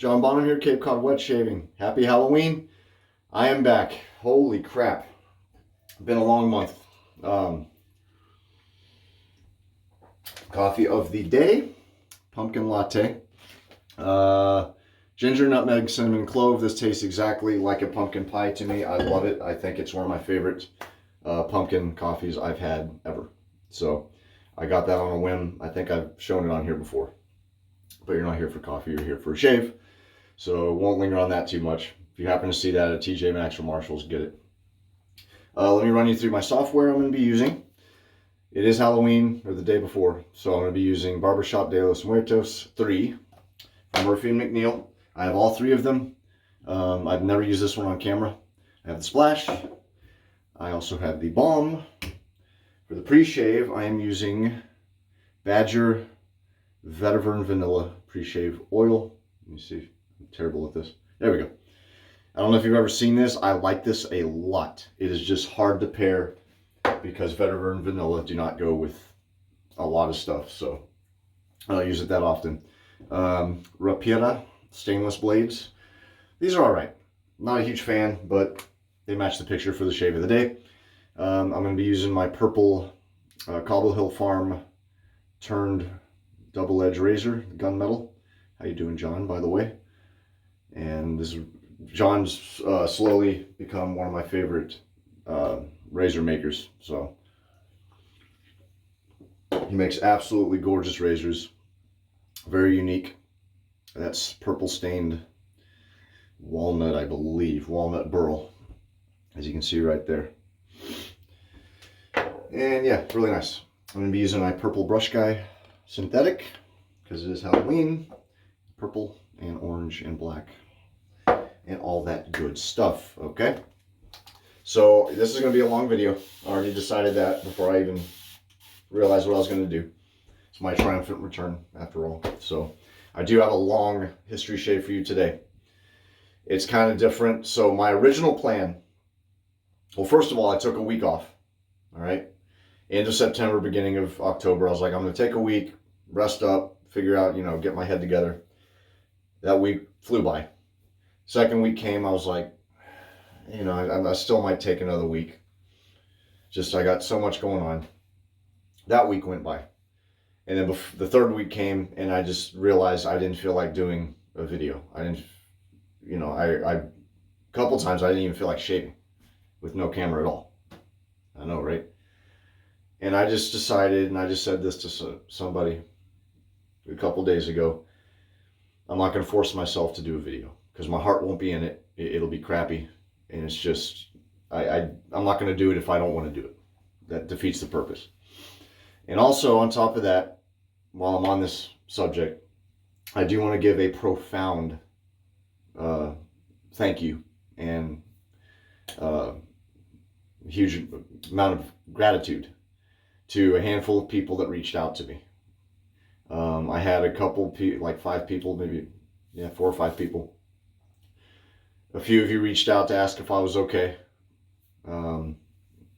John Bonham here, Cape Cod Wet Shaving. Happy Halloween. I am back. Holy crap. Been a long month. Coffee of the day, pumpkin latte. Ginger, nutmeg, cinnamon, clove. This tastes exactly like a pumpkin pie to me. I love it. I think it's one of my favorite pumpkin coffees I've had ever. So I got that on a whim. I think I've shown it on here before. But you're not here for coffee, you're here for a shave. So won't linger on that too much. If you happen to see that at TJ Maxx or Marshall's, get it. Let me run you through my software I'm going to be using. It is Halloween, or the day before, so I'm going to be using Barbershop de los Muertos 3 from Murphy & McNeil. I have all three of them. I've never used this one on camera. I have the Splash. I also have the Balm. For the pre-shave, I am using Badger Vetiver and Vanilla Pre-Shave Oil. Let me see. I'm terrible at this. There we go. I don't know if you've ever seen this. I like this a lot. It is just hard to pair because Vetiver and Vanilla do not go with a lot of stuff. So I don't use it that often. Rapira stainless blades. These are all right. Not a huge fan, but they match the picture for the shave of the day. I'm going to be using my purple Cobble Hill Farm turned double-edged razor, gunmetal. How you doing, John, by the way? And this is John's slowly become one of my favorite razor makers. So he makes absolutely gorgeous razors, very unique. That's purple stained walnut, I believe, walnut burl, as you can see right there. And yeah, really nice. I'm going to be using my purple brush guy synthetic because it is Halloween. Purple and orange and black and all that good stuff. Okay, so this is going to be a long video. I already decided that before I even realized what I was going to do. It's my triumphant return after all. So I do have a long history shave for you today. It's kind of different. So my original plan, well, first of all, I took a week off. All right, end of September, beginning of October. I was like, I'm going to take a week, rest up, figure out, get my head together. That week flew by. Second week came, I was like, I still might take another week. Just, I got so much going on. That week went by. And then the third week came, and I just realized I didn't feel like doing a video. I didn't, a couple times I didn't even feel like shaving with no camera at all. I know, right? And I just decided, and I just said this to somebody a couple days ago, I'm not going to force myself to do a video because my heart won't be in it. It'll be crappy. And it's just, I'm not going to do it if I don't want to do it. That defeats the purpose. And also on top of that, while I'm on this subject, I do want to give a profound thank you and huge amount of gratitude to a handful of people that reached out to me. I had a couple, like 5 people, maybe, 4 or 5 people. A few of you reached out to ask if I was okay,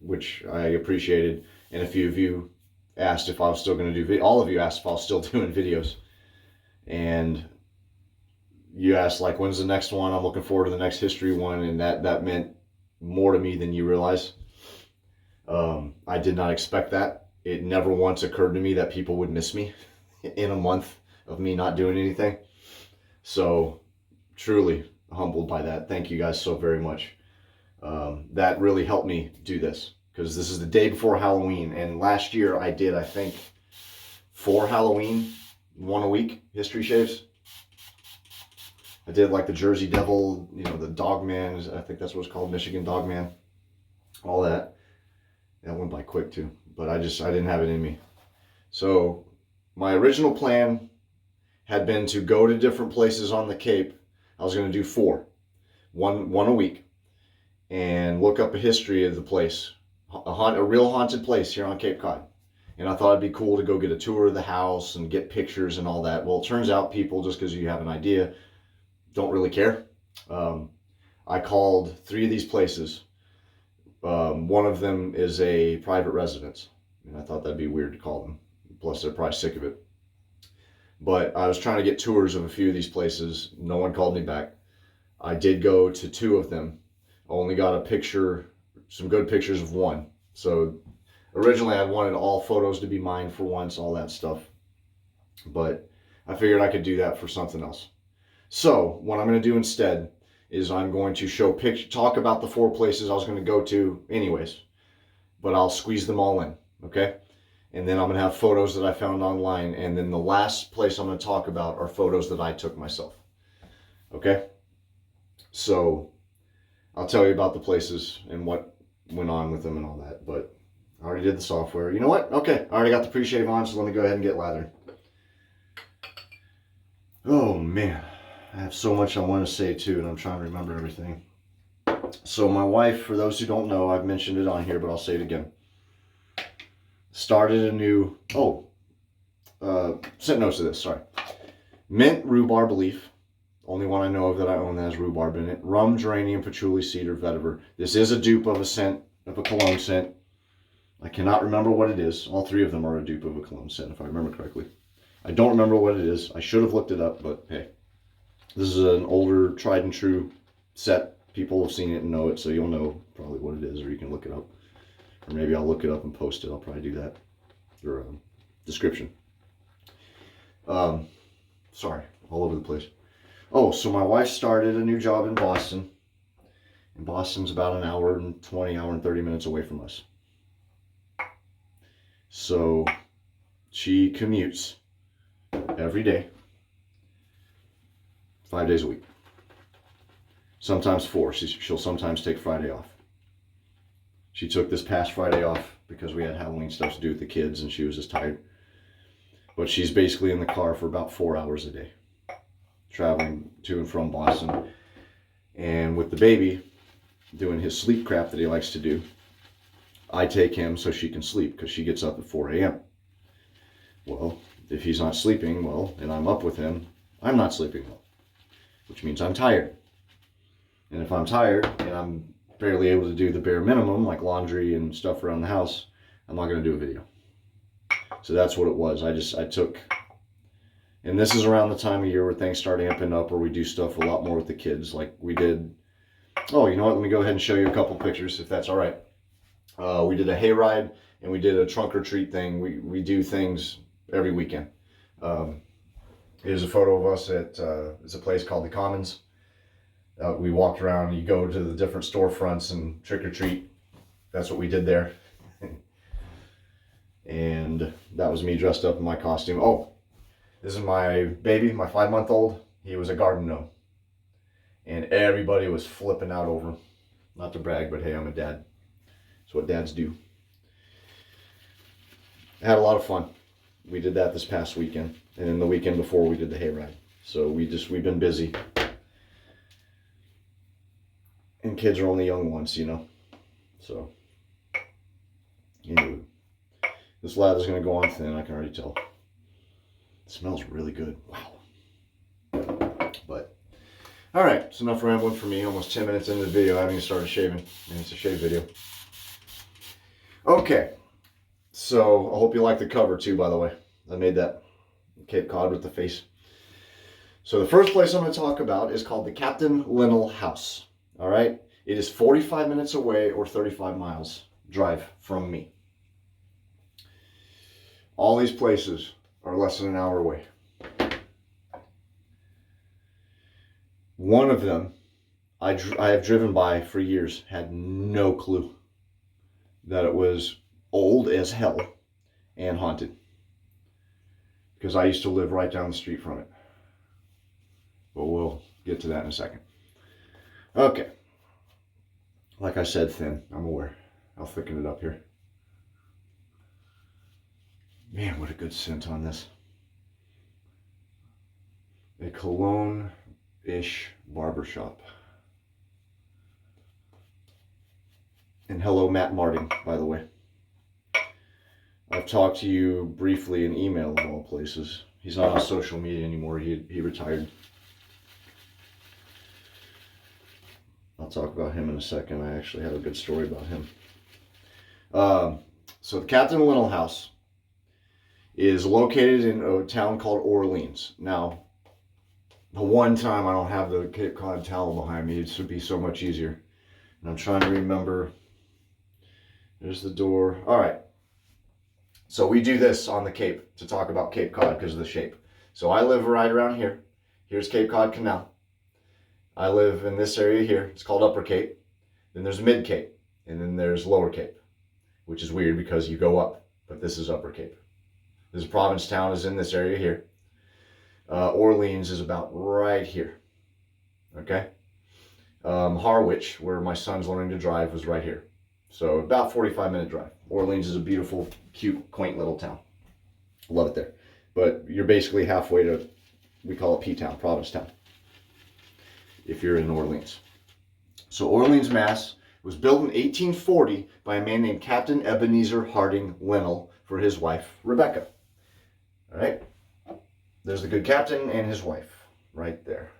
which I appreciated. And a few of you asked if I was still going to do all of you asked if I was still doing videos. And you asked, like, when's the next one? I'm looking forward to the next history one. And that meant more to me than you realize. I did not expect that. It never once occurred to me that people would miss me in a month of me not doing anything. So truly humbled by that. Thank you guys so very much. That really helped me do this because this is the day before Halloween. And last year I did, I think, 4 Halloween, 1 a week history shaves. I did like the Jersey Devil, the Dogman, I think that's what it's called, Michigan Dogman, all that. That went by quick too, but I didn't have it in me. So my original plan had been to go to different places on the Cape. I was going to do 4, one a week, and look up a history of the place, a real haunted place here on Cape Cod. And I thought it'd be cool to go get a tour of the house and get pictures and all that. Well, it turns out people, just because you have an idea, don't really care. I called 3 of these places. One of them is a private residence, and I thought that'd be weird to call them. Plus, they're probably sick of it. But I was trying to get tours of a few of these places. No one called me back. I did go to 2 of them. I only got a picture, some good pictures of one. So originally I wanted all photos to be mine for once, all that stuff. But I figured I could do that for something else. So what I'm going to do instead is I'm going to talk about the 4 places I was going to go to anyways, but I'll squeeze them all in, okay? And then I'm going to have photos that I found online, and then the last place I'm going to talk about are photos that I took myself, okay? So I'll tell you about the places and what went on with them and all that, but I already did the software. You know what? Okay, I already got the pre-shave on, so let me go ahead and get lathered. Oh man, I have so much I want to say too, and I'm trying to remember everything. So my wife, for those who don't know, I've mentioned it on here, but I'll say it again. Started a new, sent notes to this, sorry. Mint rhubarb leaf, only one I know of that I own that has rhubarb in it. Rum, geranium, patchouli, cedar, vetiver. This is a dupe of a scent, of a cologne scent. I cannot remember what it is. All 3 of them are a dupe of a cologne scent, if I remember correctly. I don't remember what it is. I should have looked it up, but hey. This is an older, tried and true set. People have seen it and know it, so you'll know probably what it is, or you can look it up. Or maybe I'll look it up and post it. I'll probably do that. Or description. Sorry, all over the place. Oh, so my wife started a new job in Boston. And Boston's about an hour and 20, hour and 30 minutes away from us. So she commutes every day, 5 days a week. Sometimes 4. She'll sometimes take Friday off. She took this past Friday off because we had Halloween stuff to do with the kids and she was just tired. But she's basically in the car for about 4 hours a day, traveling to and from Boston. And with the baby doing his sleep crap that he likes to do, I take him so she can sleep because she gets up at 4 a.m. Well, if he's not sleeping well and I'm up with him, I'm not sleeping well, which means I'm tired. And if I'm tired and I'm barely able to do the bare minimum, like laundry and stuff around the house, I'm not going to do a video. So that's what it was. I took, and this is around the time of year where things start amping up, where we do stuff a lot more with the kids. Like we did, oh, you know what? Let me go ahead and show you a couple pictures, if that's all right. We did a hayride and we did a trunk or treat thing. We do things every weekend. Here's a photo of us at, it's a place called the Commons. We walked around, you go to the different storefronts and trick or treat. That's what we did there. And that was me dressed up in my costume. Oh, this is my baby, my 5-month-old. He was a garden gnome. And everybody was flipping out over him. Not to brag, but hey, I'm a dad. That's what dads do. I had a lot of fun. We did that this past weekend. And then the weekend before we did the hayride. So we've been busy. And kids are only young once, you know. So, anyway. This lather's going to go on thin, I can already tell. It smells really good. Wow. But, alright, it's enough rambling for me. Almost 10 minutes into the video, I haven't even started shaving. And it's a shave video. Okay. So, I hope you like the cover too, by the way. I made that Cape Cod with the face. So, the first place I'm going to talk about is called the Captain Linnell House. Alright? It is 45 minutes away or 35 miles drive from me. All these places are less than an hour away. One of them I have driven by for years, had no clue that it was old as hell and haunted. Because I used to live right down the street from it. But we'll get to that in a second. Okay. Like I said, thin. I'm aware. I'll thicken it up here. Man, what a good scent on this. A cologne-ish barbershop. And hello, Matt Martin, by the way. I've talked to you briefly in email of all places. He's not on social media anymore. He retired. I'll talk about him in a second. I actually have a good story about him. So the Captain Linnell House is located in a town called Orleans. Now, the one time I don't have the Cape Cod towel behind me, it would be so much easier. And I'm trying to remember. There's the door. All right. So we do this on the Cape to talk about Cape Cod because of the shape. So I live right around here. Here's Cape Cod Canal. I live in this area here. It's called Upper Cape. Then there's Mid Cape. And then there's Lower Cape, which is weird because you go up. But this is Upper Cape. This Provincetown is in this area here. Orleans is about right here. Okay. Harwich, where my son's learning to drive, was right here. So about 45-minute drive. Orleans is a beautiful, cute, quaint little town. Love it there. But you're basically halfway to, we call it P-Town, Provincetown, if you're in Orleans. So Orleans, Mass. was built in 1840 by a man named Captain Ebenezer Harding Linnell for his wife, Rebecca. All right. There's the good captain and his wife right there.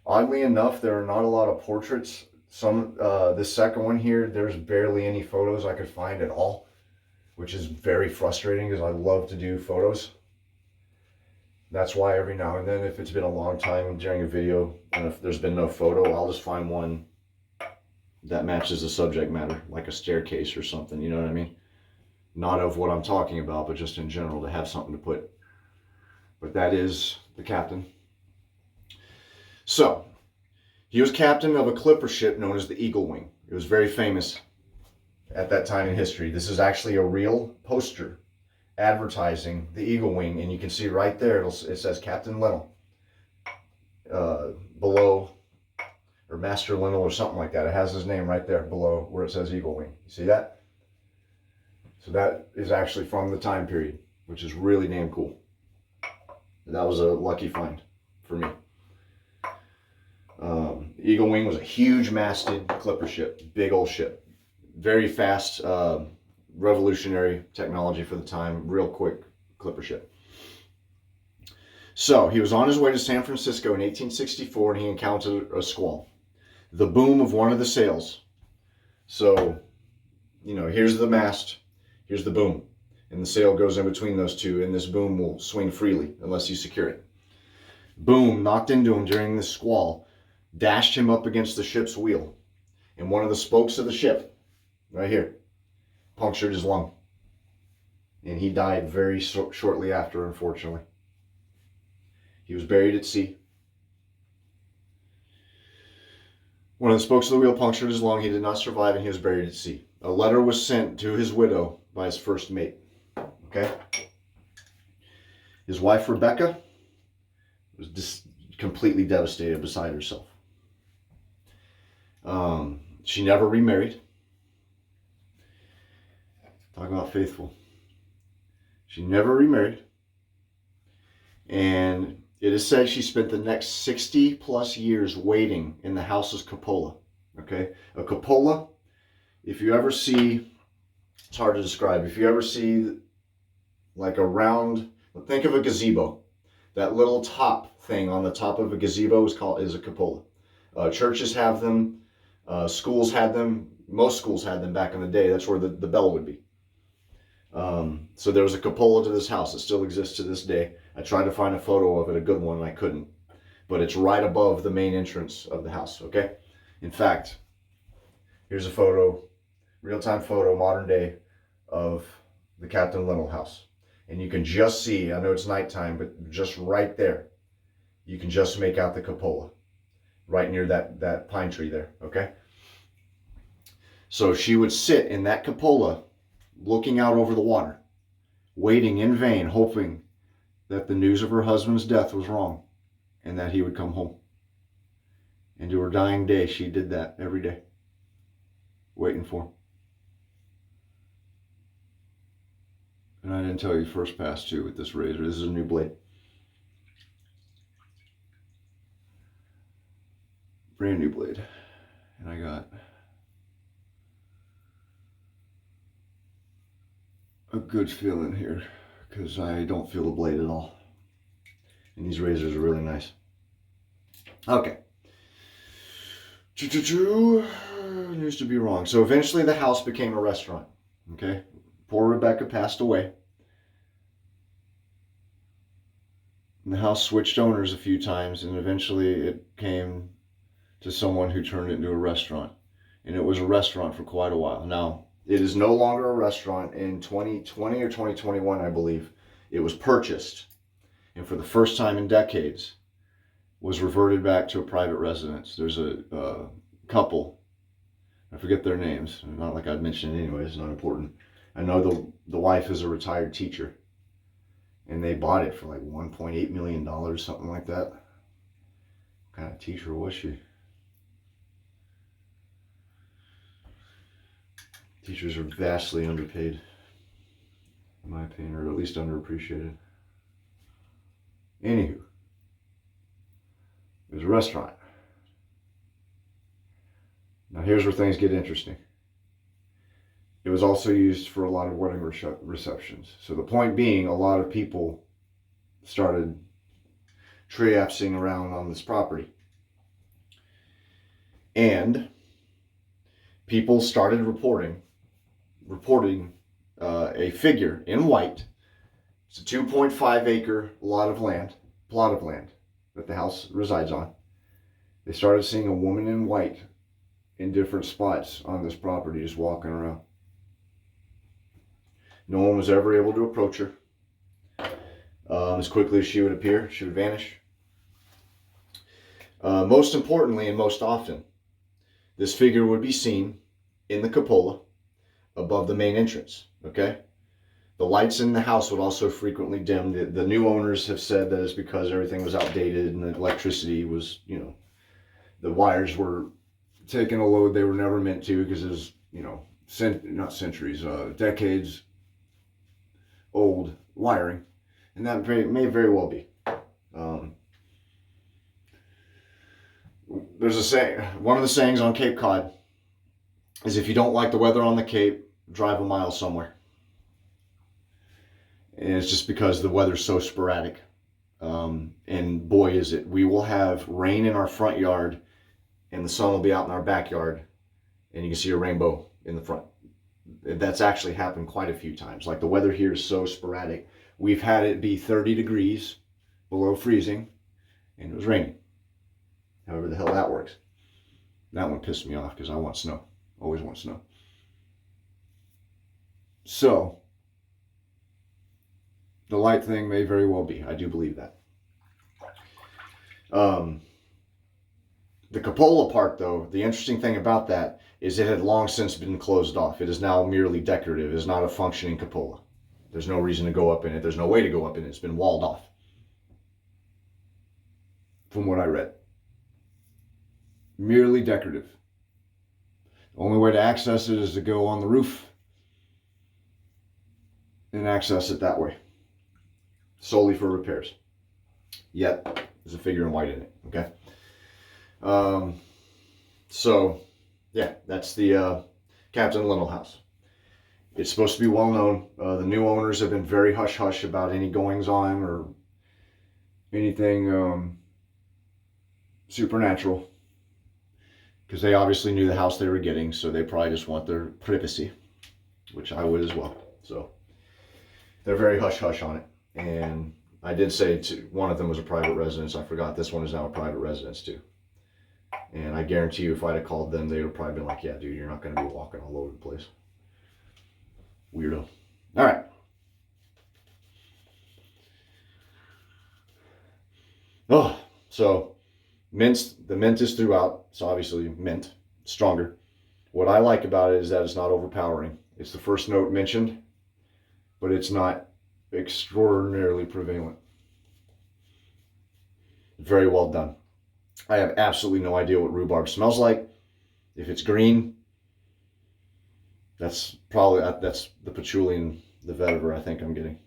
Oddly enough, there are not a lot of portraits. This second one here, there's barely any photos I could find at all, which is very frustrating because I love to do photos. That's why every now and then, if it's been a long time during a video and if there's been no photo, I'll just find one that matches the subject matter, like a staircase or something, you know what I mean? Not of what I'm talking about, but just in general to have something to put. But that is the captain. So, he was captain of a clipper ship known as the Eagle Wing. It was very famous at that time in history. This is actually a real poster advertising the Eagle Wing, and you can see right there, it says Captain Linnell below, or Master Linnell or something like that. It has his name right there below where it says Eagle Wing. You see that? So that is actually from the time period, which is really damn cool. That was a lucky find for me. Eagle Wing was a huge masted clipper ship, big old ship, very fast, revolutionary technology for the time, real quick clipper ship. So he was on his way to San Francisco in 1864 and he encountered a squall, the boom of one of the sails. So, you know, here's the mast, here's the boom, and the sail goes in between those two, and this boom will swing freely unless you secure it. Boom knocked into him during this squall, dashed him up against the ship's wheel, and one of the spokes of the ship, right here, punctured his lung. And he died very shortly after, unfortunately. He was buried at sea. One of the spokes of the wheel punctured his lung. He did not survive, and he was buried at sea. A letter was sent to his widow by his first mate. Okay? His wife, Rebecca, was just completely devastated, beside herself. She never remarried. Talk about faithful. She never remarried. And it is said she spent the next 60 plus years waiting in the house's cupola. Okay? A cupola, if you ever see, it's hard to describe. If you ever see like a round, think of a gazebo. That little top thing on the top of a gazebo is a cupola. Churches have them. Schools had them. Most schools had them back in the day. That's where the bell would be. So there was a cupola to this house. It still exists to this day. I tried to find a photo of it, a good one, and I couldn't. But it's right above the main entrance of the house, okay? In fact, here's a photo, real-time photo, modern day, of the Captain Linnell house. And you can just see, I know it's nighttime, but just right there, you can just make out the cupola. Right near that pine tree there, okay? So she would sit in that cupola, looking out over the water, waiting in vain, hoping that the news of her husband's death was wrong and that he would come home. And to her dying day, she did that every day, waiting for him. And I didn't tell you first pass too with this razor. This is a new blade. Brand new blade. And I got a good feeling here because I don't feel the blade at all. And these razors are really nice. Okay. News to be wrong. So eventually the house became a restaurant. Okay. Poor Rebecca passed away. And the house switched owners a few times, and eventually it came to someone who turned it into a restaurant. And it was a restaurant for quite a while. Now, it is no longer a restaurant. In 2020 or 2021, I believe, it was purchased, and for the first time in decades, was reverted back to a private residence. There's a couple, I forget their names, not like I'd mention it anyway, it's not important. I know the wife is a retired teacher, and they bought it for like $1.8 million, something like that. What kind of teacher was she? Teachers are vastly underpaid, in my opinion, or at least underappreciated. Anywho, it was a restaurant. Now here's where things get interesting. It was also used for a lot of wedding receptions. So the point being, a lot of people started triapsing around on this property. And people started reporting a figure in white. It's a 2.5 acre plot of land that the house resides on. They started seeing a woman in white in different spots on this property, just walking around. No one was ever able to approach her. As quickly as she would appear, she would vanish. Most importantly and most often, this figure would be seen in the cupola above the main entrance, okay? The lights in the house would also frequently dim. The new owners have said that it's because everything was outdated and the electricity was, the wires were taking a load they were never meant to, because it was, not centuries, decades old wiring. And that may very well be. There's a saying, one of the sayings on Cape Cod is, if you don't like the weather on the Cape, drive a mile somewhere. And it's just because the weather's so sporadic. And boy, is it. We will have rain in our front yard, and the sun will be out in our backyard, and you can see a rainbow in the front. That's actually happened quite a few times. Like, the weather here is so sporadic. We've had it be 30 degrees below freezing, and it was raining. However the hell that works. That one pissed me off, because I want snow. Always want snow. So, the light thing may very well be. I do believe that. The cupola part, though, the interesting thing about that is it had long since been closed off. It is now merely decorative. It is not a functioning cupola. There's no reason to go up in it. There's no way to go up in it. It's been walled off, from what I read. Merely decorative. The only way to access it is to go on the roof and access it that way, solely for repairs. Yet there's a figure in white in it. Okay. So yeah, that's the Captain Linnell house. It's supposed to be well known. The new owners have been very hush hush about any goings on or anything supernatural, because they obviously knew the house they were getting, so they probably just want their privacy, which I would as well. So they're very hush hush on it. And I did say one of them was a private residence. I forgot this one is now a private residence too. And I guarantee you, if I'd have called them, they would have probably been like, yeah, dude, you're not going to be walking all over the place. Weirdo. All right. Oh, so the mint is throughout. It's obviously mint, stronger. What I like about it is that it's not overpowering. It's the first note mentioned, but it's not extraordinarily prevalent. Very well done. I have absolutely no idea what rhubarb smells like. If it's green, that's the patchouli and the vetiver I think I'm getting.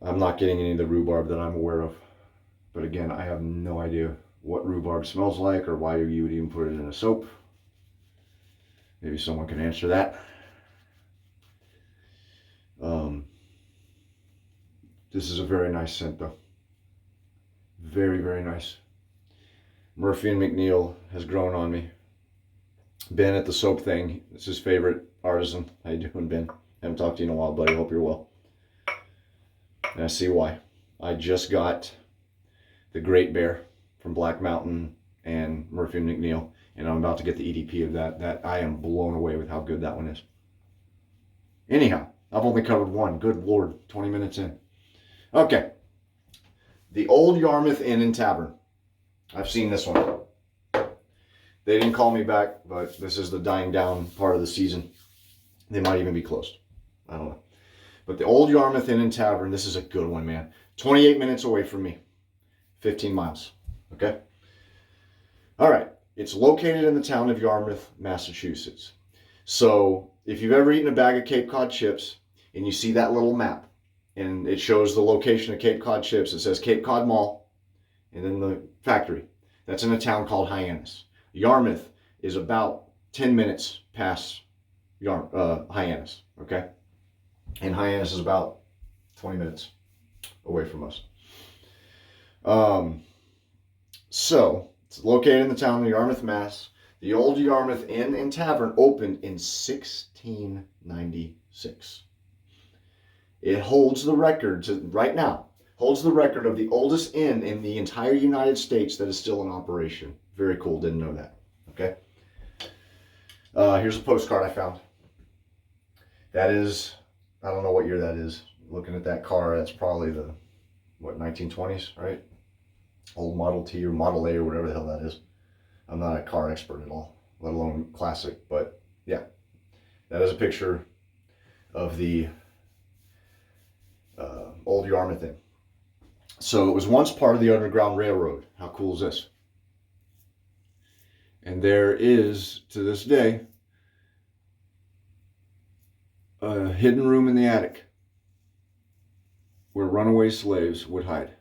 I'm not getting any of the rhubarb that I'm aware of. But again, I have no idea what rhubarb smells like or why you would even put it in a soap. Maybe someone can answer that. This is a very nice scent though. Very, very nice. Murphy and McNeil has grown on me. Ben at the soap thing, it's his favorite artisan. How you doing, Ben? Haven't talked to you in a while, buddy. Hope you're well. And I see why. I just got the Great Bear from Black Mountain and Murphy and McNeil, and I'm about to get the EDP of that. That I am blown away with how good that one is. Anyhow, I've only covered one. Good Lord, 20 minutes in. Okay. The Old Yarmouth Inn and Tavern. I've seen this one. They didn't call me back, but this is the dying down part of the season. They might even be closed. I don't know. But the Old Yarmouth Inn and Tavern, this is a good one, man. 28 minutes away from me. 15 miles. Okay? All right. It's located in the town of Yarmouth, Massachusetts. So if you've ever eaten a bag of Cape Cod chips and you see that little map and it shows the location of Cape Cod chips, it says Cape Cod Mall and then the factory. That's in a town called Hyannis. Yarmouth is about 10 minutes past Hyannis, okay? And Hyannis is about 20 minutes away from us. So, it's located in the town of Yarmouth, Mass. The Old Yarmouth Inn and Tavern opened in 1696. It holds the record, right now, holds the record of the oldest inn in the entire United States that is still in operation. Very cool, didn't know that. Okay. Here's a postcard I found. That is, I don't know what year that is. Looking at that car, that's probably the, what, 1920s, right? Old Model T or Model A or whatever the hell that is. I'm not a car expert at all, let alone classic, but yeah. That is a picture of the Old Yarmouth Inn. So it was once part of the Underground Railroad. How cool is this? And there is, to this day, a hidden room in the attic where runaway slaves would hide.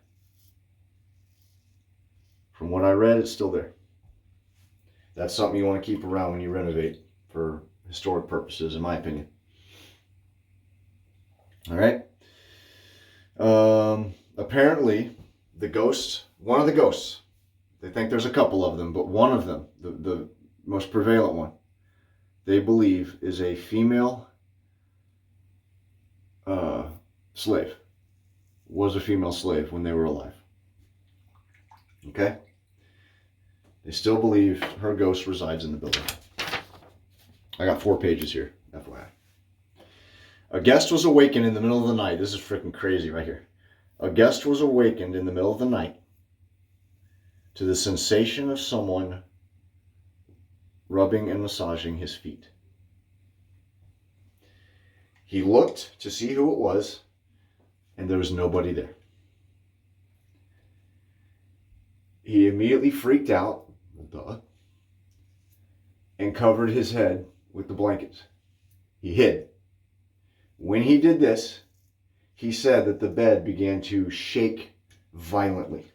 From what I read, it's still there. That's something you want to keep around when you renovate for historic purposes, in my opinion. All right. Apparently, the ghost, one of the ghosts, they think there's a couple of them, but one of them, the most prevalent one, they believe is a female slave. Was a female slave when they were alive. Okay? They still believe her ghost resides in the building. I got 4 pages here, FYI. A guest was awakened in the middle of the night. This is freaking crazy right here. A guest was awakened in the middle of the night to the sensation of someone rubbing and massaging his feet. He looked to see who it was, and there was nobody there. He immediately freaked out, and covered his head with the blankets. He hid. When he did this, he said that the bed began to shake violently,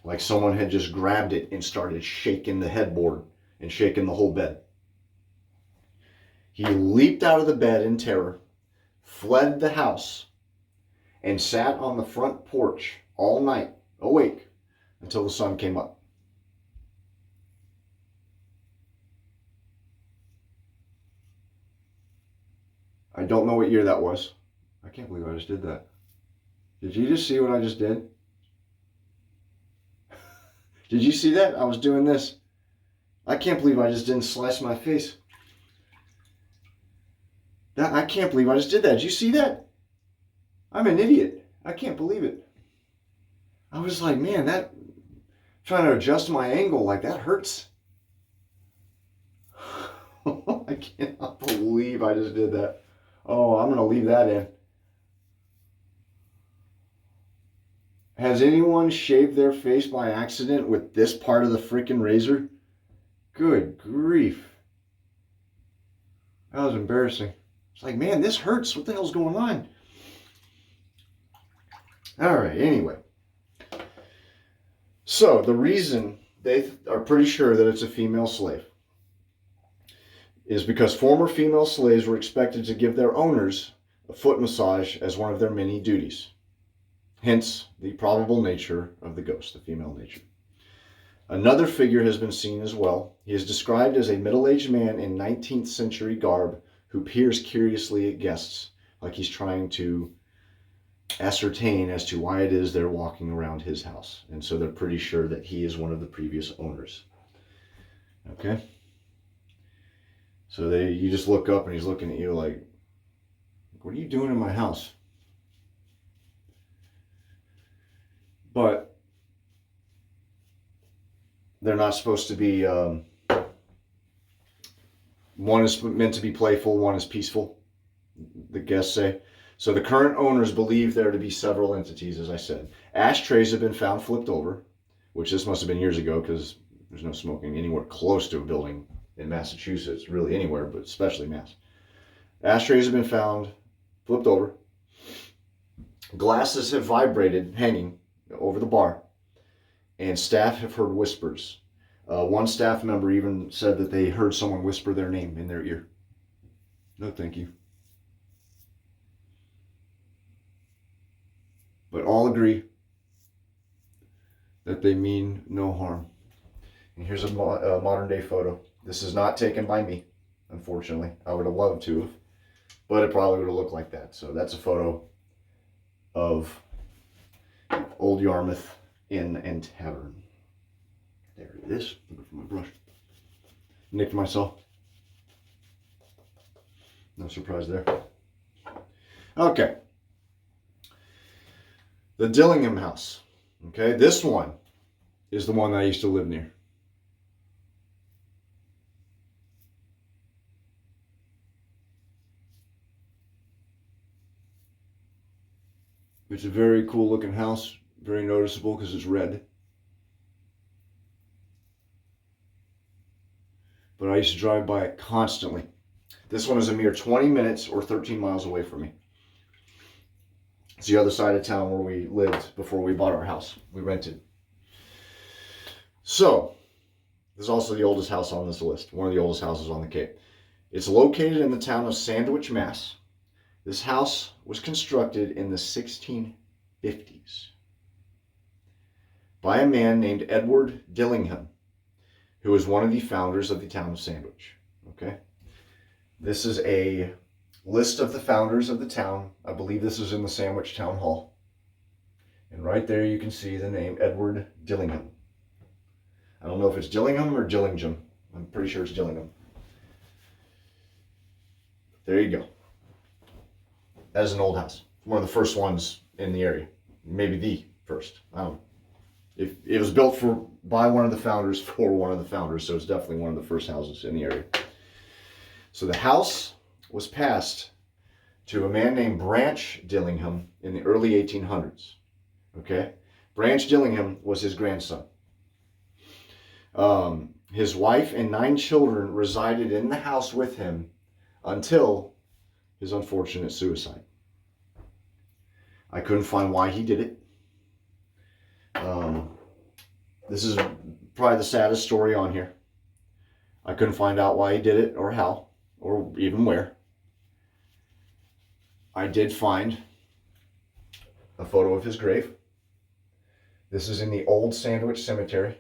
like someone had just grabbed it and started shaking the headboard and shaking the whole bed. He leaped out of the bed in terror, fled the house, and sat on the front porch all night, awake, until the sun came up. I don't know what year that was. I can't believe I just did that. Did you just see what I just did? Did you see that? I was doing this. I can't believe I just didn't slice my face. I can't believe I just did that. Did you see that? I'm an idiot. I can't believe it. I was like, man, trying to adjust my angle like that hurts. I cannot believe I just did that. Oh, I'm going to leave that in. Has anyone shaved their face by accident with this part of the freaking razor? Good grief. That was embarrassing. It's like, man, this hurts. What the hell's going on? All right, anyway. So the reason they are pretty sure that it's a female slave is because former female slaves were expected to give their owners a foot massage as one of their many duties. Hence, the probable nature of the ghost, the female nature. Another figure has been seen as well. He is described as a middle-aged man in 19th century garb who peers curiously at guests, like he's trying to ascertain as to why it is they're walking around his house. And so they're pretty sure that he is one of the previous owners. Okay? So you just look up and he's looking at you like, what are you doing in my house? But they're not supposed to be, one is meant to be playful, one is peaceful, the guests say. So the current owners believe there to be several entities, as I said. Ashtrays have been found flipped over, which this must have been years ago because there's no smoking anywhere close to a building in Massachusetts, really anywhere, but especially Mass. Ashtrays have been found flipped over. Glasses have vibrated hanging over the bar, and staff have heard whispers. One staff member even said that they heard someone whisper their name in their ear. No, thank you. But all agree that they mean no harm. And here's a modern day photo. This is not taken by me, unfortunately. I would have loved to have, but it probably would have looked like that. So that's a photo of Old Yarmouth Inn and Tavern. There it is. Looking for my brush. Nicked myself. No surprise there. Okay. The Dillingham house. Okay, this one is the one that I used to live near. It's a very cool looking house, very noticeable because it's red. But I used to drive by it constantly. This one is a mere 20 minutes or 13 miles away from me. It's the other side of town where we lived before we bought our house. We rented. So, this is also the oldest house on this list. One of the oldest houses on the Cape. It's located in the town of Sandwich, Mass. This house was constructed in the 1650s by a man named Edward Dillingham, who was one of the founders of the town of Sandwich. Okay? This is a list of the founders of the town. I believe this is in the Sandwich Town Hall. And right there you can see the name Edward Dillingham. I don't know if it's Dillingham or Dillingham. I'm pretty sure it's Dillingham. There you go. That is an old house. One of the first ones in the area. Maybe the first. I don't know. It was built by one of the founders for one of the founders, so it's definitely one of the first houses in the area. So the house was passed to a man named Branch Dillingham in the early 1800s. Okay? Branch Dillingham was his grandson. His wife and 9 children resided in the house with him until his unfortunate suicide. I couldn't find why he did it. This is probably the saddest story on here. I couldn't find out why he did it or how or even where. I did find a photo of his grave. This is in the old Sandwich Cemetery.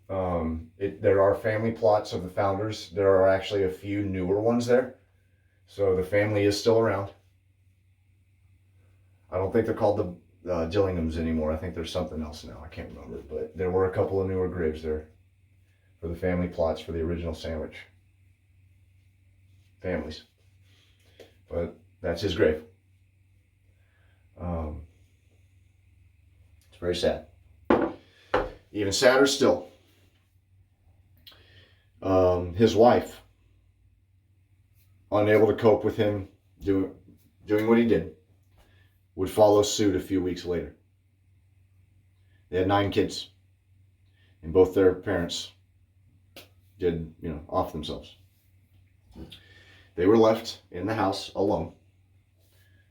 There are family plots of the founders. There are actually a few newer ones there. So the family is still around. I don't think they're called the Dillinghams anymore. I think there's something else now. I can't remember. But there were a couple of newer graves there for the family plots for the original Sandwich families. But that's his grave. It's very sad. Even sadder still. His wife, unable to cope with him doing what he did, would follow suit a few weeks later. They had 9 kids, and both their parents did, off themselves. They were left in the house alone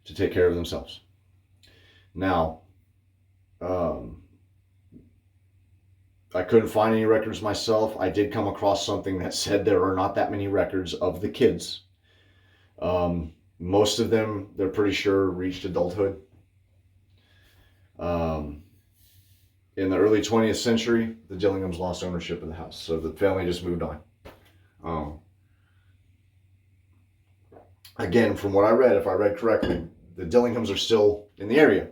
to take care of themselves. Now, I couldn't find any records myself. I did come across something that said there are not that many records of the kids. Most of them, they're pretty sure, reached adulthood. In the early 20th century, the Dillinghams lost ownership of the house, so the family just moved on. Again, from what I read, if I read correctly, the Dillinghams are still in the area.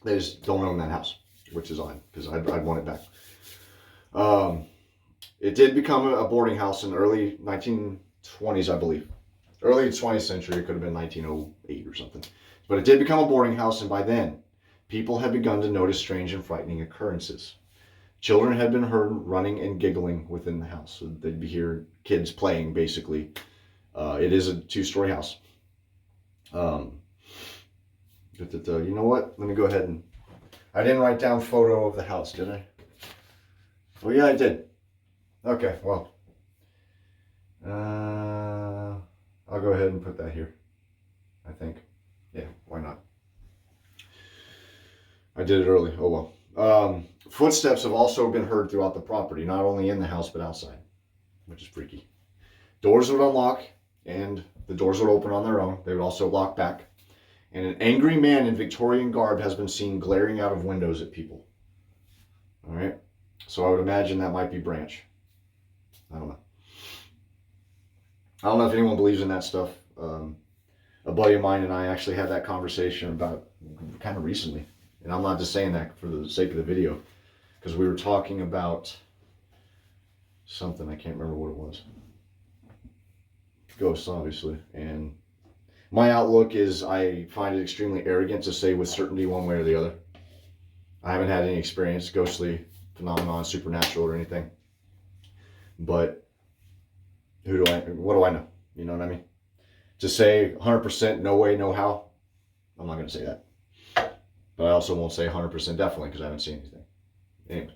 They just don't own that house, which is odd because I'd want it back. It did become a boarding house in the early 1920s, I believe. Early 20th century, it could have been 1908 or something. But it did become a boarding house, and by then, people had begun to notice strange and frightening occurrences. Children had been heard running and giggling within the house. So they'd hear kids playing, basically. It is a 2-story house. You know what? Let me go ahead and... I didn't write down photo of the house, did I? Oh, yeah, I did. Okay, well. I'll go ahead and put that here, I think. Yeah, why not? I did it early. Oh, well. Footsteps have also been heard throughout the property, not only in the house, but outside, which is freaky. Doors would unlock, and the doors would open on their own. They would also lock back. And an angry man in Victorian garb has been seen glaring out of windows at people. All right? So I would imagine that might be Branch. I don't know. I don't know if anyone believes in that stuff. A buddy of mine and I actually had that conversation about kind of recently. And I'm not just saying that for the sake of the video. Because we were talking about something. I can't remember what it was. Ghosts, obviously. And my outlook is I find it extremely arrogant to say with certainty one way or the other. I haven't had any experience, ghostly phenomenon, supernatural or anything. But what do I know? You know what I mean? To say 100% no way, no how, I'm not going to say that. But I also won't say 100% definitely because I haven't seen anything. Anyway.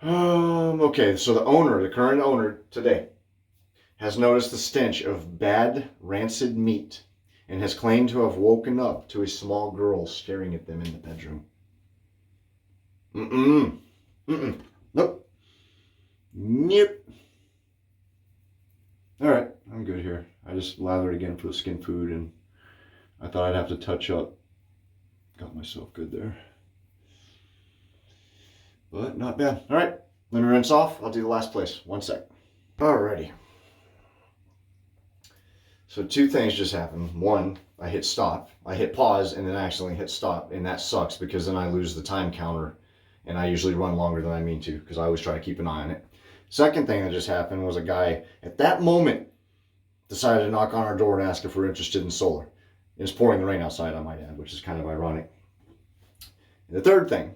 Okay, so the current owner today, has noticed the stench of bad, rancid meat and has claimed to have woken up to a small girl staring at them in the bedroom. Nope. All right, I'm good here. I just lathered again for the skin food, and I thought I'd have to touch up. Got myself good there. But not bad. All right, let me rinse off. I'll do the last place. 1 sec. Alrighty. So 2 things just happened. One, I hit stop. I hit pause and then accidentally hit stop, and that sucks because then I lose the time counter, and I usually run longer than I mean to because I always try to keep an eye on it. Second thing that just happened was a guy at that moment decided to knock on our door and ask if we're interested in solar. It's pouring the rain outside, I might add, which is kind of ironic. And the third thing,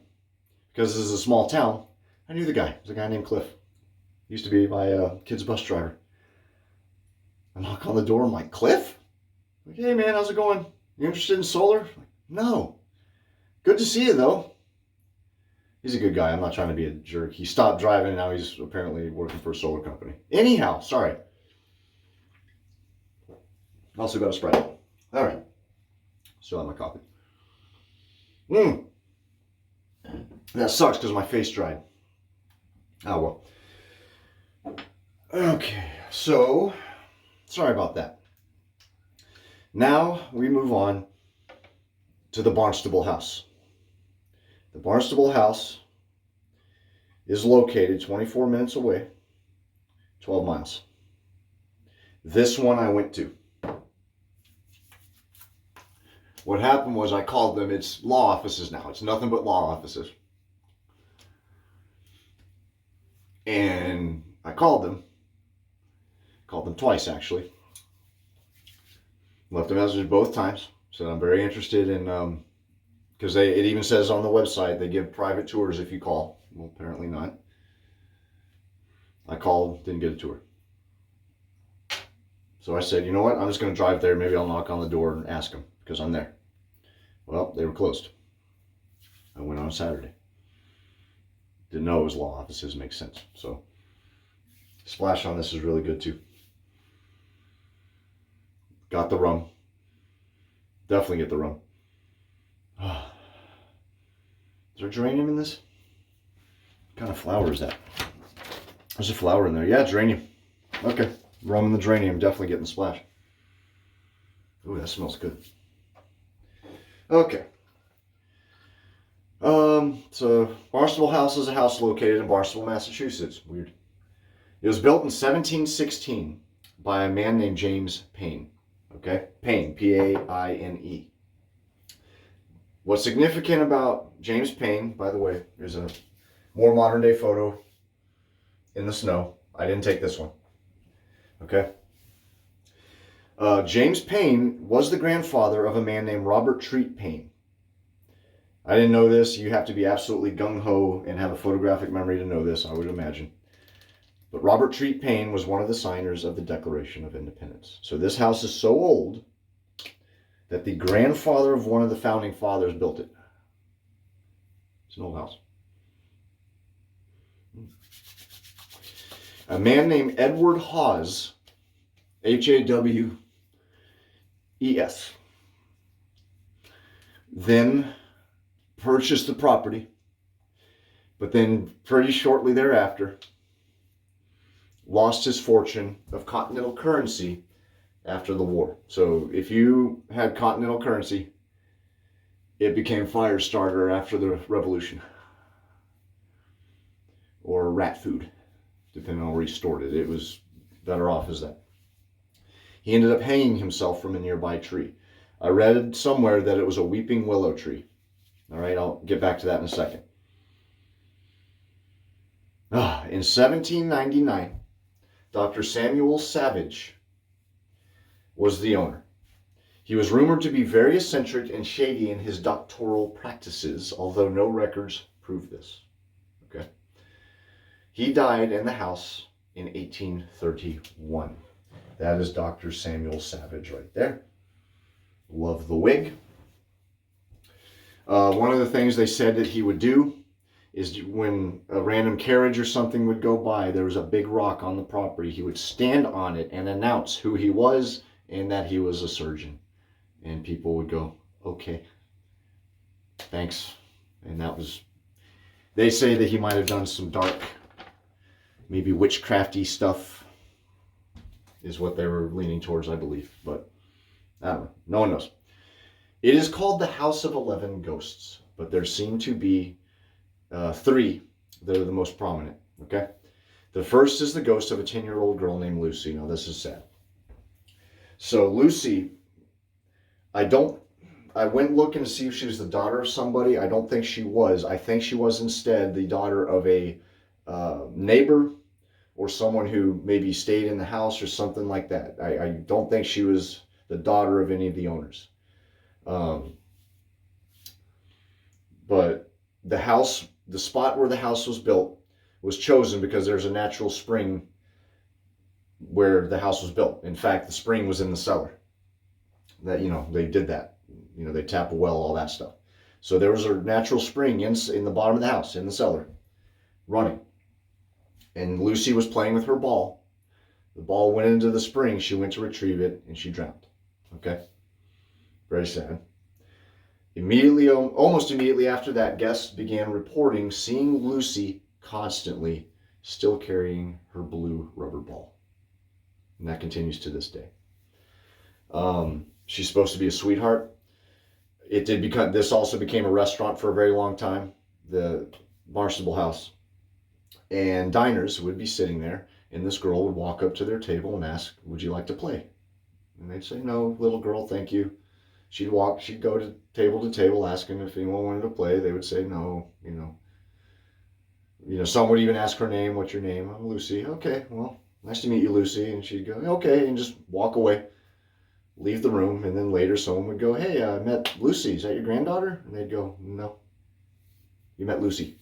because this is a small town, I knew the guy. It was a guy named Cliff. He used to be my kid's bus driver. I knock on the door, I'm like, Cliff? Like, hey man, how's it going? You interested in solar? Like, no. Good to see you though. He's a good guy. I'm not trying to be a jerk. He stopped driving and now he's apparently working for a solar company. Anyhow, sorry. Also got a Sprite. All right. Still have my coffee. That sucks because my face dried. Oh well. Okay, so sorry about that. Now we move on to the Barnstable house. The Barnstable house is located 24 minutes away, 12 miles. This one I went to. What happened was I called them. It's law offices now. It's nothing but law offices. And I called them. Called them twice, actually. Left a message both times. Said I'm very interested in, because it even says on the website they give private tours if you call. Well, apparently not. I called, didn't get a tour. So I said, you know what? I'm just going to drive there. Maybe I'll knock on the door and ask them because I'm there. Well, they were closed. I went on Saturday. Didn't know it was law offices. Makes sense. So splash on this is really good too. Got the rum. Definitely get the rum. Is there geranium in this? What kind of flower is that? There's a flower in there. Yeah, geranium. Okay. Rum and the geranium. Definitely getting the splash. Ooh, that smells good. Okay. So Barnstable House is a house located in Barnstable, Massachusetts. Weird. It was built in 1716 by a man named James Payne. Okay, Paine, P-A-I-N-E. What's significant about James Paine, by the way, there's a more modern day photo in the snow. I didn't take this one. Okay. James Paine was the grandfather of a man named Robert Treat Paine. I didn't know this. You have to be absolutely gung-ho and have a photographic memory to know this, I would imagine. But Robert Treat Paine was one of the signers of the Declaration of Independence. So this house is so old that the grandfather of one of the founding fathers built it. It's an old house. A man named Edward Hawes, H-A-W-E-S, then purchased the property, but then pretty shortly thereafter lost his fortune of continental currency after the war. So if you had continental currency, it became fire starter after the revolution, or rat food, depending on where he stored it. It was better off as that. He ended up hanging himself from a nearby tree. I read somewhere that it was a weeping willow tree. All right, I'll get back to that in a second. In 1799, Dr. Samuel Savage was the owner. He was rumored to be very eccentric and shady in his doctoral practices, although no records prove this. Okay. He died in the house in 1831. That is Dr. Samuel Savage right there. Love the wig. One of the things they said that he would do is when a random carriage or something would go by, there was a big rock on the property. He would stand on it and announce who he was and that he was a surgeon. And people would go, okay, thanks. And that was, they say that he might have done some dark, maybe witchcrafty stuff is what they were leaning towards, I believe. But I don't know. No one knows. It is called the House of 11 Ghosts, but there seem to be three that are the most prominent, okay? The first is the ghost of a 10-year-old girl named Lucy. Now, this is sad. So, Lucy, I went looking to see if she was the daughter of somebody. I don't think she was. I think she was instead the daughter of a neighbor or someone who maybe stayed in the house or something like that. I don't think she was the daughter of any of the owners. But the house, the spot where the house was built was chosen because there's a natural spring where the house was built. In fact, the spring was in the cellar. That, they did that. They tap a well, all that stuff. So there was a natural spring in the bottom of the house, in the cellar, running. And Lucy was playing with her ball. The ball went into the spring. She went to retrieve it, and she drowned. Okay? Very sad. Almost immediately after that, guests began reporting seeing Lucy constantly still carrying her blue rubber ball. And that continues to this day. She's supposed to be a sweetheart. This also became a restaurant for a very long time, the Barnstable House. And diners would be sitting there, and this girl would walk up to their table and ask, would you like to play? And they'd say, no, little girl, thank you. She'd go to table asking if anyone wanted to play. They would say no, some would even ask her name. What's your name? I'm Lucy. Okay, well, nice to meet you, Lucy. And she'd go, okay, and just walk away, leave the room. And then later someone would go, hey, I met Lucy. Is that your granddaughter? And they'd go, no, you met Lucy.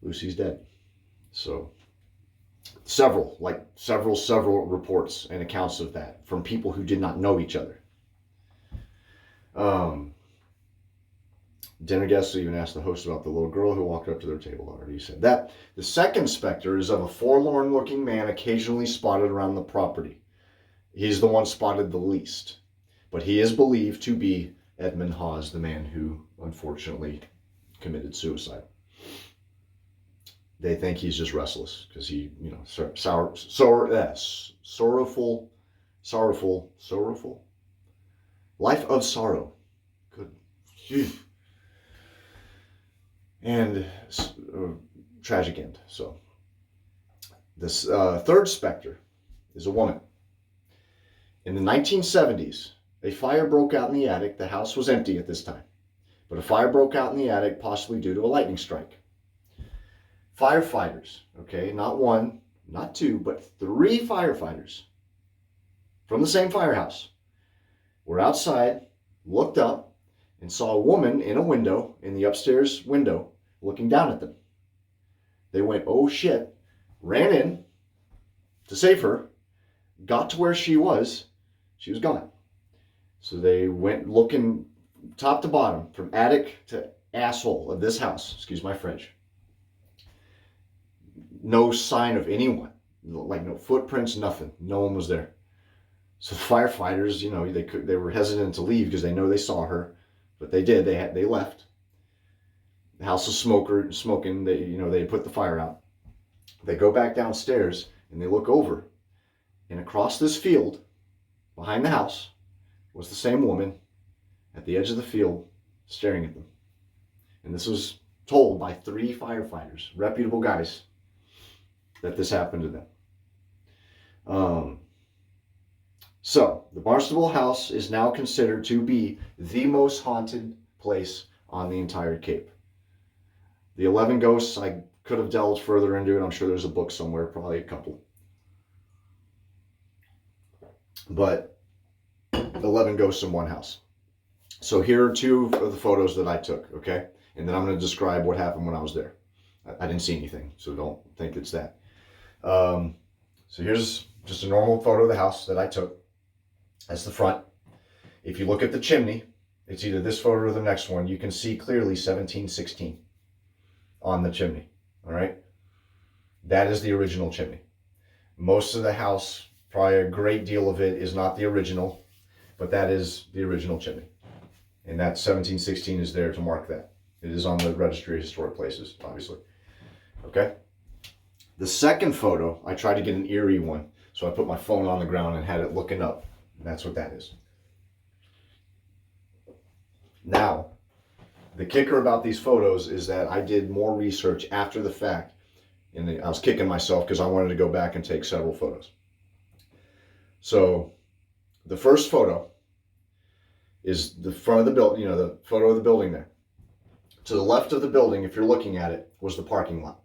Lucy's dead. So several reports and accounts of that from people who did not know each other. Dinner guests even asked the host about the little girl who walked up to their table. Already said that. The second specter is of a forlorn-looking man occasionally spotted around the property. He's the one spotted the least, but he is believed to be Edmund Hawes, the man who unfortunately committed suicide. They think he's just restless because he, sorrowful. Life of sorrow. Good. Phew. And tragic end. So this third specter is a woman. In the 1970s, a fire broke out in the attic. The house was empty at this time, but a fire broke out in the attic, possibly due to a lightning strike. Firefighters, okay, not one, not two, but 3 firefighters from the same firehouse were outside, looked up, and saw a woman in a window, in the upstairs window, looking down at them. They went, oh shit, ran in to save her, got to where she was gone. So they went looking top to bottom, from attic to asshole of this house, excuse my French. No sign of anyone, like no footprints, nothing. No one was there. So the firefighters, you know, they were hesitant to leave because they know they saw her, but they did. They left. The house was smoking. They put the fire out. They go back downstairs and they look over, and across this field, behind the house, was the same woman at the edge of the field, staring at them. And this was told by 3 firefighters, reputable guys, that this happened to them. So the Barnstable house is now considered to be the most haunted place on the entire Cape. The 11 ghosts, I could have delved further into it. I'm sure there's a book somewhere, probably a couple. But 11 ghosts in one house. So here are 2 of the photos that I took, okay? And then I'm going to describe what happened when I was there. I didn't see anything, so don't think it's that. So here's just a normal photo of the house that I took. That's the front. If you look at the chimney, it's either this photo or the next one. You can see clearly 1716 on the chimney, all right? That is the original chimney. Most of the house, probably a great deal of it, is not the original, but that is the original chimney. And that 1716 is there to mark that. It is on the Registry of Historic Places, obviously. Okay? The second photo, I tried to get an eerie one, so I put my phone on the ground and had it looking up. And that's what that is. Now, the kicker about these photos is that I did more research after the fact, and I was kicking myself because I wanted to go back and take several photos. So, the first photo is the front of the building, the photo of the building there. To the left of the building, if you're looking at it, was the parking lot.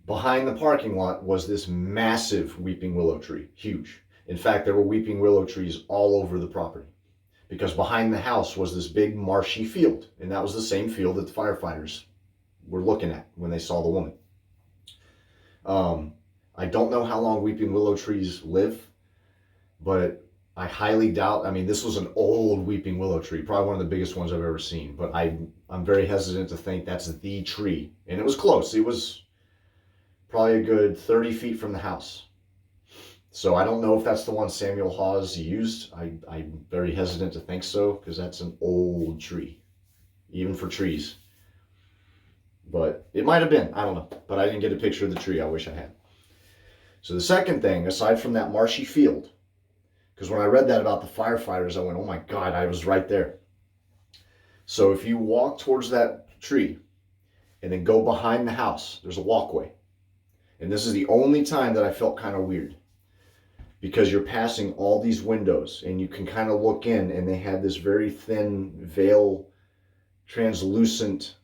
Behind the parking lot was this massive weeping willow tree, huge. In fact, there were weeping willow trees all over the property, because behind the house was this big marshy field, and that was the same field that the firefighters were looking at when they saw the woman. I don't know how long weeping willow trees live, but I highly doubt. I mean, this was an old weeping willow tree, probably one of the biggest ones I've ever seen, but I'm very hesitant to think that's the tree. And it was close. It was probably a good 30 feet from the house. So I don't know if that's the one Samuel Hawes used. I'm very hesitant to think so, because that's an old tree, even for trees. But it might have been, I don't know. But I didn't get a picture of the tree. I wish I had. So the second thing, aside from that marshy field, because when I read that about the firefighters, I went, oh my God, I was right there. So if you walk towards that tree and then go behind the house, there's a walkway. And this is the only time that I felt kind of weird, because you're passing all these windows and you can kind of look in, and they had this very thin veil, translucent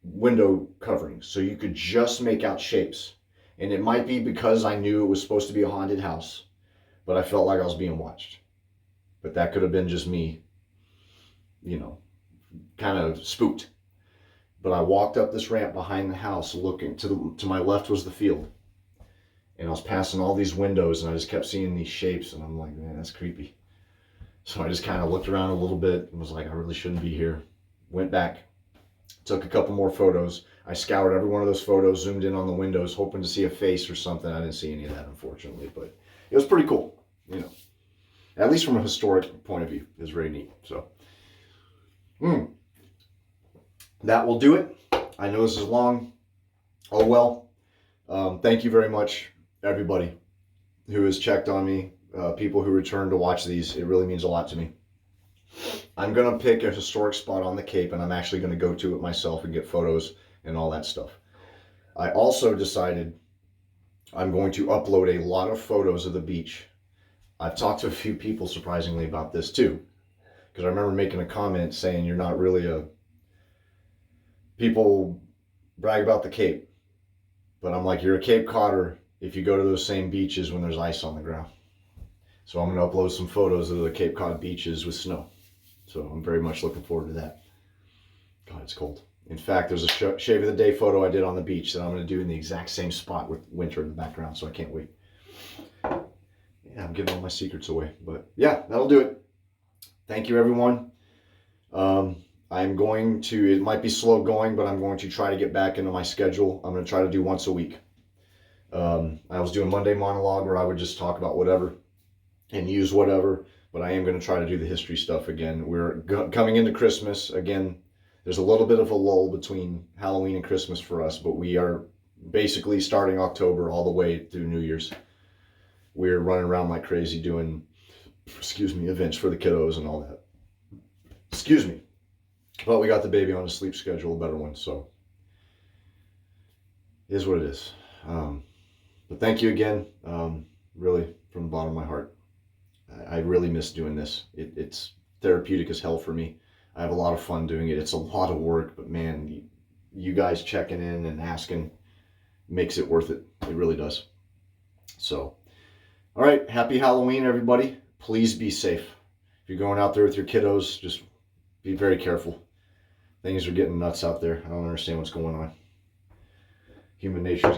window covering. So you could just make out shapes. And it might be because I knew it was supposed to be a haunted house, but I felt like I was being watched. But that could have been just me, kind of spooked. But I walked up this ramp behind the house, looking to my left was the field. And I was passing all these windows, and I just kept seeing these shapes, and I'm like, man, that's creepy. So I just kind of looked around a little bit and was like, I really shouldn't be here. Went back, took a couple more photos. I scoured every one of those photos, zoomed in on the windows, hoping to see a face or something. I didn't see any of that, unfortunately, but it was pretty cool, At least from a historic point of view, it was very neat. So, that will do it. I know this is long. Oh well. Thank you very much, everybody who has checked on me, people who return to watch these. It really means a lot to me. I'm going to pick a historic spot on the Cape, and I'm actually going to go to it myself and get photos and all that stuff. I also decided I'm going to upload a lot of photos of the beach. I've talked to a few people surprisingly about this too, because I remember making a comment saying you're not really a, people brag about the Cape, but I'm like, you're a Cape Codder if you go to those same beaches when there's ice on the ground. So I'm going to upload some photos of the Cape Cod beaches with snow. So I'm very much looking forward to that. God, it's cold. In fact, there's a shave of the day photo I did on the beach that I'm going to do in the exact same spot with winter in the background, so I can't wait. Yeah, I'm giving all my secrets away, but yeah, that'll do it. Thank you, everyone. I'm going to, it might be slow going, but I'm going to try to get back into my schedule. I'm going to try to do once a week. I was doing Monday monologue where I would just talk about whatever and use whatever, but I am going to try to do the history stuff again. We're coming into Christmas again. There's a little bit of a lull between Halloween and Christmas for us, but we are basically starting October all the way through New Year's. We're running around like crazy doing, events for the kiddos and all that. But we got the baby on a sleep schedule, a better one, so it is what it is. But thank you again, really, from the bottom of my heart. I really miss doing this. It's therapeutic as hell for me. I have a lot of fun doing it. It's a lot of work, but man, you guys checking in and asking makes it worth it. It really does. So, all right, happy Halloween, everybody. Please be safe. If you're going out there with your kiddos, just be very careful. Things are getting nuts out there. I don't understand what's going on. Human nature is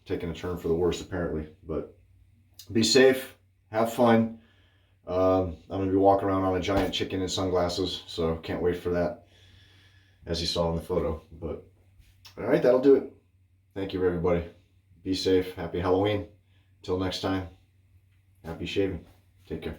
taking a turn for the worse, apparently. But be safe. Have fun. I'm going to be walking around on a giant chicken in sunglasses, so can't wait for that, as you saw in the photo. But, all right, that'll do it. Thank you, everybody. Be safe. Happy Halloween. Until next time, happy shaving. Take care.